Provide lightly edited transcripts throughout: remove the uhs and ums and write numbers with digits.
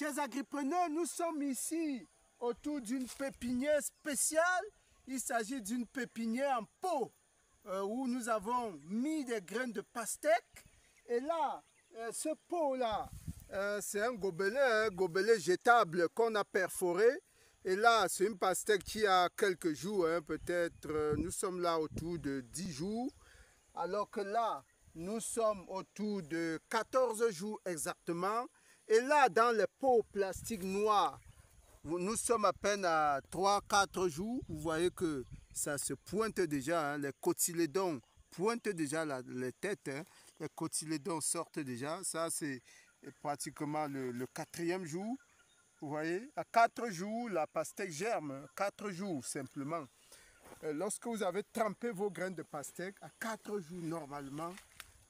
Chers agripreneurs, nous sommes ici autour d'une pépinière spéciale. Il s'agit d'une pépinière en pot où nous avons mis des graines de pastèque. Et là, ce pot-là, c'est un gobelet jetable qu'on a perforé. Et là, c'est une pastèque qui a quelques jours, peut-être, nous sommes là autour de 10 jours. Alors que là, nous sommes autour de 14 jours exactement. Et là, dans les pots plastiques noirs, nous sommes à peine à 3-4 jours. Vous voyez que ça se pointe déjà, les cotylédons pointent déjà les têtes. Les cotylédons sortent déjà. Ça, c'est pratiquement le 4e jour. Vous voyez, à 4 jours, la pastèque germe. 4 jours simplement. Lorsque vous avez trempé vos graines de pastèque, à 4 jours normalement,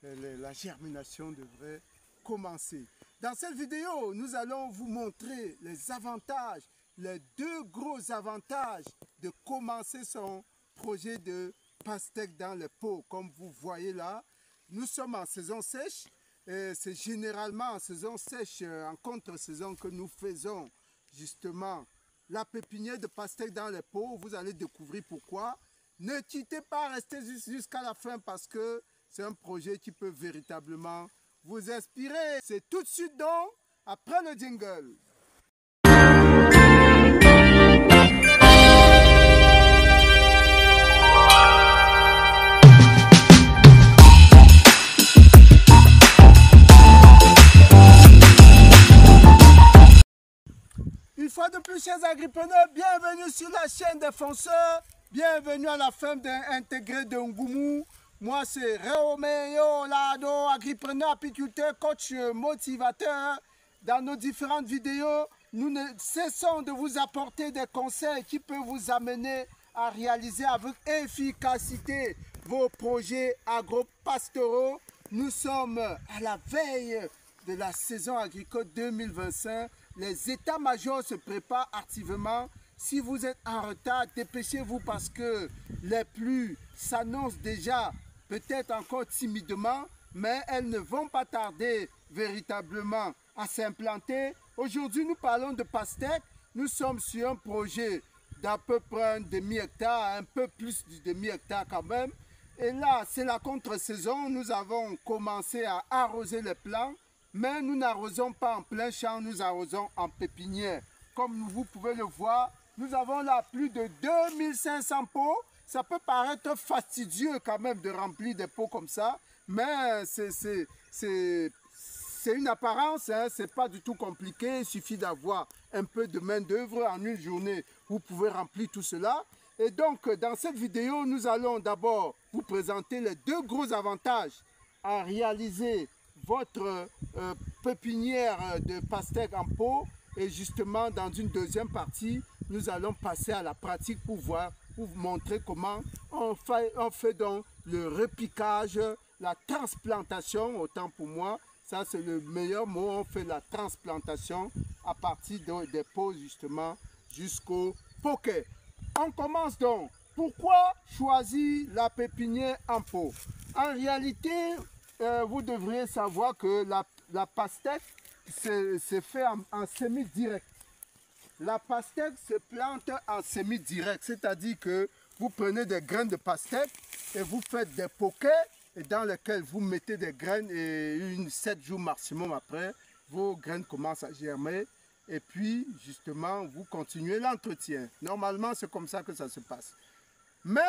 la germination devrait commencer. Dans cette vidéo, nous allons vous montrer les avantages, les 2 gros avantages de commencer son projet de pastèque dans les pots. Comme vous voyez là, nous sommes en saison sèche. C'est généralement en saison sèche, en contre-saison, que nous faisons justement la pépinière de pastèque dans les pots. Vous allez découvrir pourquoi. Ne quittez pas, restez jusqu'à la fin parce que c'est un projet qui peut véritablement vous inspirer. C'est tout de suite donc, après le jingle. Une fois de plus, chers agripreneurs, bienvenue sur la chaîne des fonceurs. Bienvenue à la ferme intégrée de Ngoumou. Moi, c'est Romeo Lado, agripreneur, apiculteur, coach, motivateur. Dans nos différentes vidéos, nous ne cessons de vous apporter des conseils qui peuvent vous amener à réaliser avec efficacité vos projets agro-pastoraux. Nous sommes à la veille de la saison agricole 2025. Les états-majors se préparent activement. Si vous êtes en retard, dépêchez-vous parce que les pluies s'annoncent déjà, peut-être encore timidement, mais elles ne vont pas tarder véritablement à s'implanter. Aujourd'hui, nous parlons de pastèque. Nous sommes sur un projet d'à peu près un demi-hectare, un peu plus du demi-hectare quand même. Et là, c'est la contre-saison. Nous avons commencé à arroser les plants. Mais nous n'arrosons pas en plein champ, nous arrosons en pépinière. Comme vous pouvez le voir, nous avons là plus de 2500 pots. Ça peut paraître fastidieux quand même de remplir des pots comme ça, mais c'est une apparence, c'est pas du tout compliqué. Il suffit d'avoir un peu de main d'œuvre. En une journée, vous pouvez remplir tout cela. Et donc, dans cette vidéo, nous allons d'abord vous présenter les 2 gros avantages à réaliser votre pépinière de pastèque en pot. Et justement, dans une deuxième partie, nous allons passer à la pratique pour vous montrer comment on fait donc le repiquage, la transplantation, autant pour moi, ça c'est le meilleur mot, on fait la transplantation à partir des pots justement jusqu'au poquet. On commence donc. Pourquoi choisir la pépinière en pot? En réalité, vous devriez savoir que la pastèque c'est fait en semi-direct. La pastèque se plante en semi-direct, c'est-à-dire que vous prenez des graines de pastèque et vous faites des poquets dans lesquels vous mettez des graines et 7 jours maximum après, vos graines commencent à germer et puis justement vous continuez l'entretien. Normalement c'est comme ça que ça se passe. Mais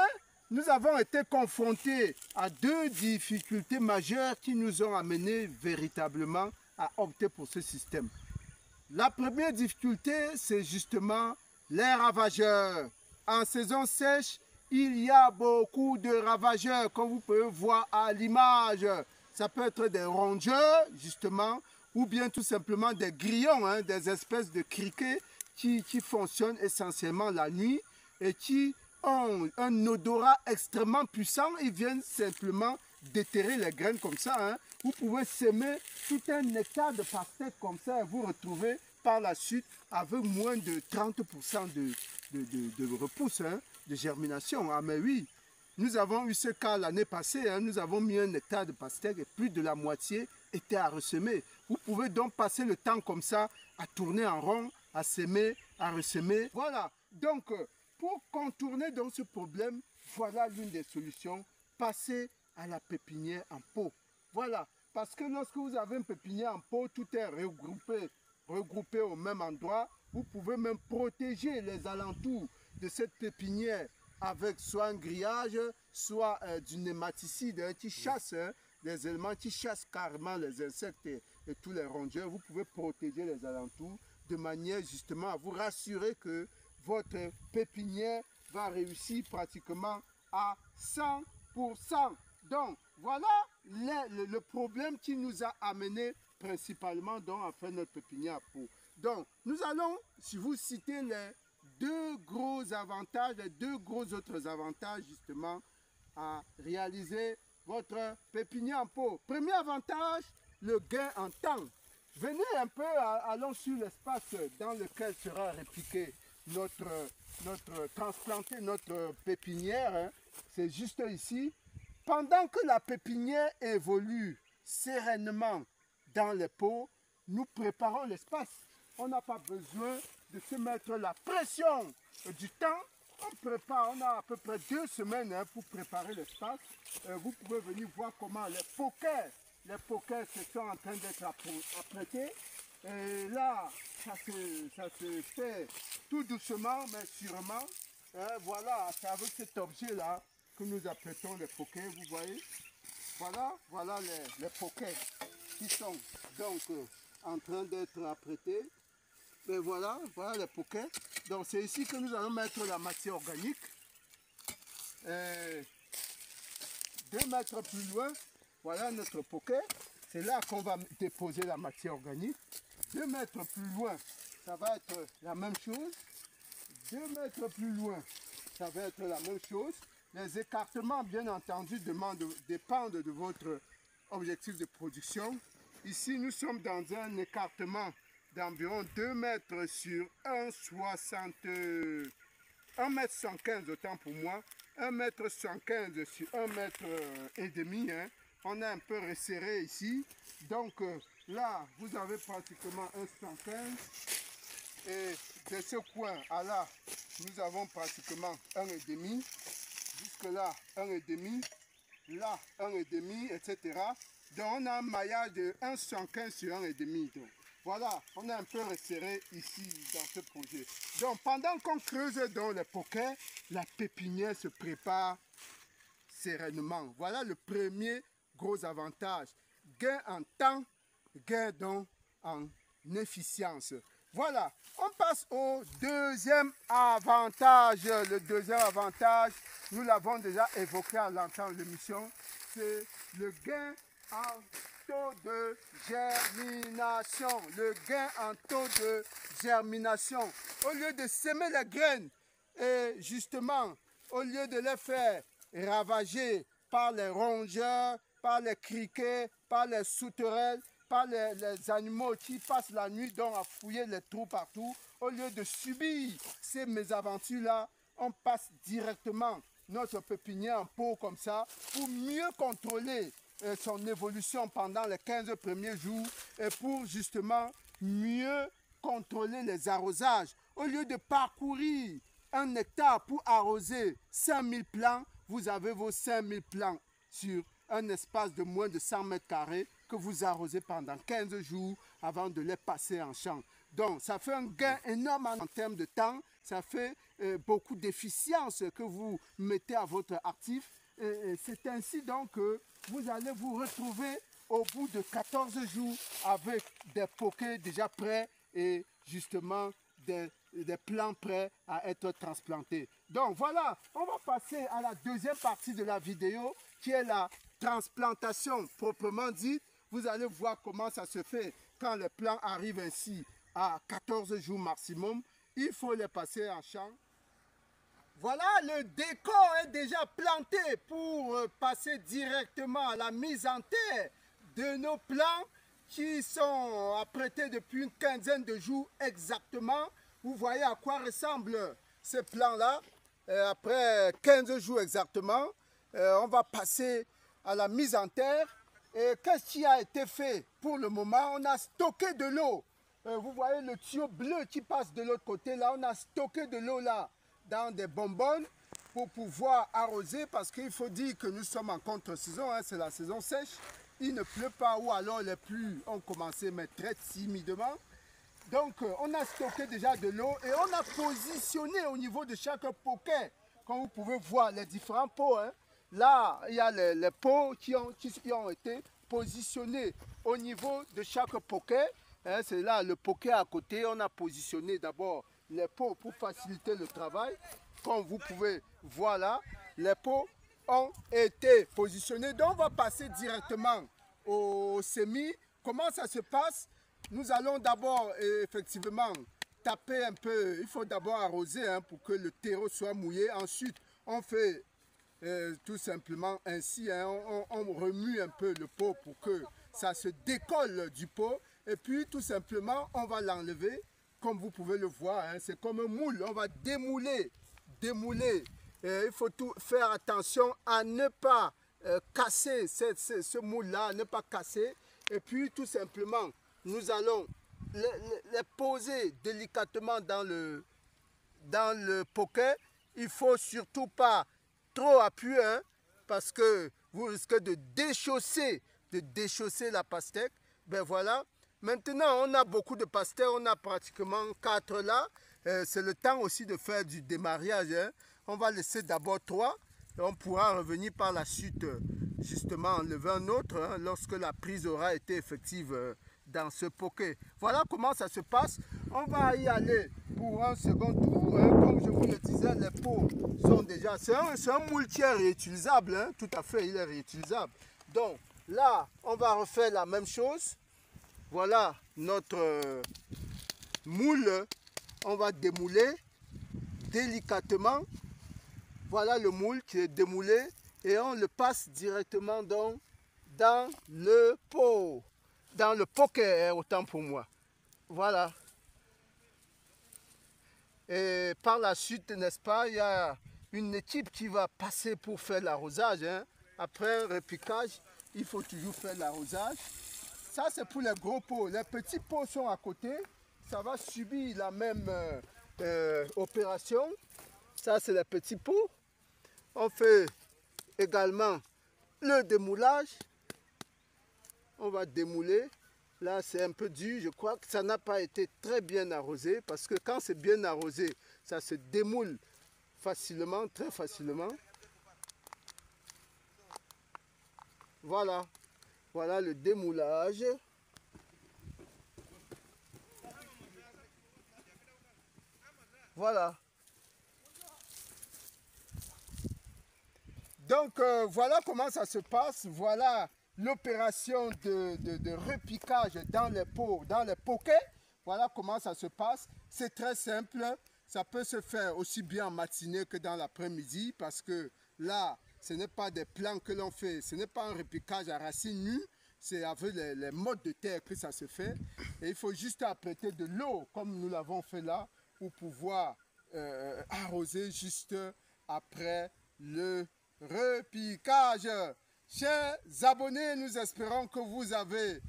nous avons été confrontés à 2 difficultés majeures qui nous ont amenés véritablement à opter pour ce système. La première difficulté, c'est justement les ravageurs. En saison sèche, il y a beaucoup de ravageurs, comme vous pouvez voir à l'image. Ça peut être des rongeurs, justement, ou bien tout simplement des grillons, des espèces de criquets qui fonctionnent essentiellement la nuit et qui ont un odorat extrêmement puissant. Ils viennent simplement déterrer les graines comme ça. Vous pouvez s'aimer tout un hectare de pastèque comme ça et vous retrouvez par la suite avec moins de 30% de repousse, de germination. Ah mais oui, Nous avons eu ce cas l'année passée, hein, nous avons mis 1 hectare de pastèque et plus de la moitié était à ressemer. Vous pouvez donc passer le temps comme ça à tourner en rond, à semer, à ressemer. Voilà, donc pour contourner donc ce problème, voilà l'une des solutions, passer à la pépinière en pot. Voilà, parce que lorsque vous avez une pépinière en pot, tout est regroupé au même endroit. Vous pouvez même protéger les alentours de cette pépinière avec soit un grillage, soit du nématicide qui chasse les éléments, qui chassent carrément les insectes et tous les rongeurs. Vous pouvez protéger les alentours de manière justement à vous rassurer que votre pépinière va réussir pratiquement à 100%. Donc, voilà le problème qui nous a amené principalement donc, à faire notre pépinière à pot. Donc, nous allons, si vous citez les 2 gros avantages, les 2 gros autres avantages justement à réaliser votre pépinière en pot. Premier avantage, le gain en temps. Venez un peu, allons sur l'espace dans lequel sera répliqué transplanté notre pépinière. Hein. C'est juste ici. Pendant que la pépinière évolue sereinement dans les pots, nous préparons l'espace. On n'a pas besoin de se mettre la pression du temps. On prépare, on a à peu près 2 semaines hein, pour préparer l'espace. Vous pouvez venir voir comment les poquets se sont en train d'être apprêtés. Et là, ça se fait tout doucement, mais sûrement. Voilà, c'est avec cet objet-là que nous apprêtons les poquets, vous voyez. Voilà les poquets qui sont donc en train d'être apprêtés. Et voilà les poquets. Donc c'est ici que nous allons mettre la matière organique. 2 mètres plus loin, voilà notre poquet. C'est là qu'on va déposer la matière organique. 2 mètres plus loin, ça va être la même chose. 2 mètres plus loin, ça va être la même chose. Les écartements, bien entendu, dépendent de votre objectif de production. Ici, nous sommes dans un écartement d'environ 2 mètres sur 1,115 m, autant pour moi. 1,115 m sur 1,5 m. Hein. On a un peu resserré ici. Donc là, vous avez pratiquement 1,115 m. Et de ce coin à là, nous avons pratiquement 1,5 m. Jusque là, 1,5 m. Là, 1,5 m, etc. Donc on a un maillage de 1,115 sur 1,5 m. Voilà, on est un peu resserré ici dans ce projet. Donc pendant qu'on creuse dans les poquets, la pépinière se prépare sereinement. Voilà le premier gros avantage. Gain en temps, gain donc en efficience. Voilà, on passe au deuxième avantage. Le deuxième avantage, nous l'avons déjà évoqué à l'entente de l'émission, c'est le gain en taux de germination. Le gain en taux de germination. Au lieu de semer les graines et justement, au lieu de les faire ravager par les rongeurs, par les criquets, par les sauterelles, par les animaux qui passent la nuit donc à fouiller les trous partout, au lieu de subir ces mésaventures-là, on passe directement notre pépinière en pot comme ça pour mieux contrôler son évolution pendant les 15 premiers jours et pour justement mieux contrôler les arrosages. Au lieu de parcourir 1 hectare pour arroser 5000 plants, vous avez vos 5000 plants sur un espace de moins de 100 mètres carrés que vous arrosez pendant 15 jours avant de les passer en champ. Donc, ça fait un gain énorme en termes de temps, ça fait beaucoup d'efficience que vous mettez à votre actif. C'est ainsi donc que vous allez vous retrouver au bout de 14 jours avec des poquets déjà prêts et justement des plants prêts à être transplantés. Donc voilà, on va passer à la deuxième partie de la vidéo qui est la transplantation proprement dite. Vous allez voir comment ça se fait quand les plants arrivent ainsi à 14 jours maximum. Il faut les passer en champ. Voilà, le décor est déjà planté pour passer directement à la mise en terre de nos plants qui sont apprêtés depuis une quinzaine de jours exactement. Vous voyez à quoi ressemble ces plants-là après 15 jours exactement. on va passer à la mise en terre. Et qu'est-ce qui a été fait pour le moment? On a stocké de l'eau. Vous voyez le tuyau bleu qui passe de l'autre côté. Là, on a stocké de l'eau là dans des bonbonnes pour pouvoir arroser, parce qu'il faut dire que nous sommes en contre-saison, hein, c'est la saison sèche. Il ne pleut pas, ou alors les pluies ont commencé, mais très timidement. Donc, on a stocké déjà de l'eau et on a positionné au niveau de chaque poquet. Comme vous pouvez voir, les différents pots, hein. Là, il y a les pots qui ont été positionnés au niveau de chaque poquet. Hein, c'est là le poquet à côté. On a positionné d'abord les pots pour faciliter le travail. Comme vous pouvez voir là, les pots ont été positionnés. Donc, on va passer directement au semis. Comment ça se passe? Nous allons d'abord effectivement taper un peu. Il faut d'abord arroser, hein, pour que le terreau soit mouillé. Ensuite, on fait tout simplement ainsi, hein, on remue un peu le pot pour que ça se décolle du pot. Et puis tout simplement, on va l'enlever. Comme vous pouvez le voir, hein, c'est comme un moule. On va démouler. Il faut faire attention à ne pas casser ce moule-là, ne pas casser. Et puis tout simplement, nous allons les poser délicatement dans le poquet. Il ne faut surtout pas trop appuyer, hein, parce que vous risquez de déchausser la pastèque. Ben voilà. Maintenant, on a beaucoup de pastèques, on a pratiquement 4 là. C'est le temps aussi de faire du démarrage, hein. On va laisser d'abord 3 et on pourra revenir par la suite, justement enlever un autre, hein, lorsque la prise aura été effective dans ce poquet. Voilà comment ça se passe. On va y aller pour un second tour, hein. Comme je vous le disais, les pots sont déjà... C'est un moule qui est réutilisable, hein. Tout à fait, il est réutilisable. Donc là, on va refaire la même chose. Voilà notre moule. On va démouler délicatement. Voilà le moule qui est démoulé et on le passe directement dans le pot. Dans le poquet, hein, autant pour moi. Voilà. Et par la suite, n'est-ce pas, il y a une équipe qui va passer pour faire l'arrosage, hein. Après un repiquage, il faut toujours faire l'arrosage. Ça, c'est pour les gros pots. Les petits pots sont à côté. Ça va subir la même opération. Ça, c'est les petits pots. On fait également le démoulage. On va démouler. Là, c'est un peu dur. Je crois que ça n'a pas été très bien arrosé. Parce que quand c'est bien arrosé, ça se démoule facilement, très facilement. Voilà. Voilà le démoulage. Voilà. Donc, voilà comment ça se passe. Voilà l'opération de repiquage dans les pots, dans les poquets. Voilà comment ça se passe. C'est très simple. Ça peut se faire aussi bien en matinée que dans l'après-midi parce que là, ce n'est pas des plants que l'on fait. Ce n'est pas un repiquage à racines nues. C'est avec les modes de terre que ça se fait. Et il faut juste apprêter de l'eau, comme nous l'avons fait là, pour pouvoir arroser juste après le repiquage. Chers abonnés, nous espérons que vous avez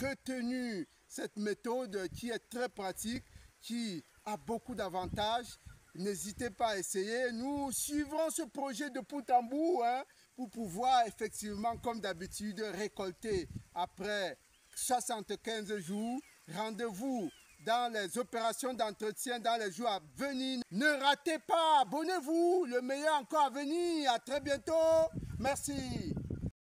retenu cette méthode qui est très pratique, qui a beaucoup d'avantages. N'hésitez pas à essayer. Nous suivrons ce projet de bout en bout, hein, pour pouvoir effectivement, comme d'habitude, récolter après 75 jours. Rendez-vous dans les opérations d'entretien dans les jours à venir. Ne ratez pas, abonnez-vous, le meilleur encore à venir. À très bientôt. Merci.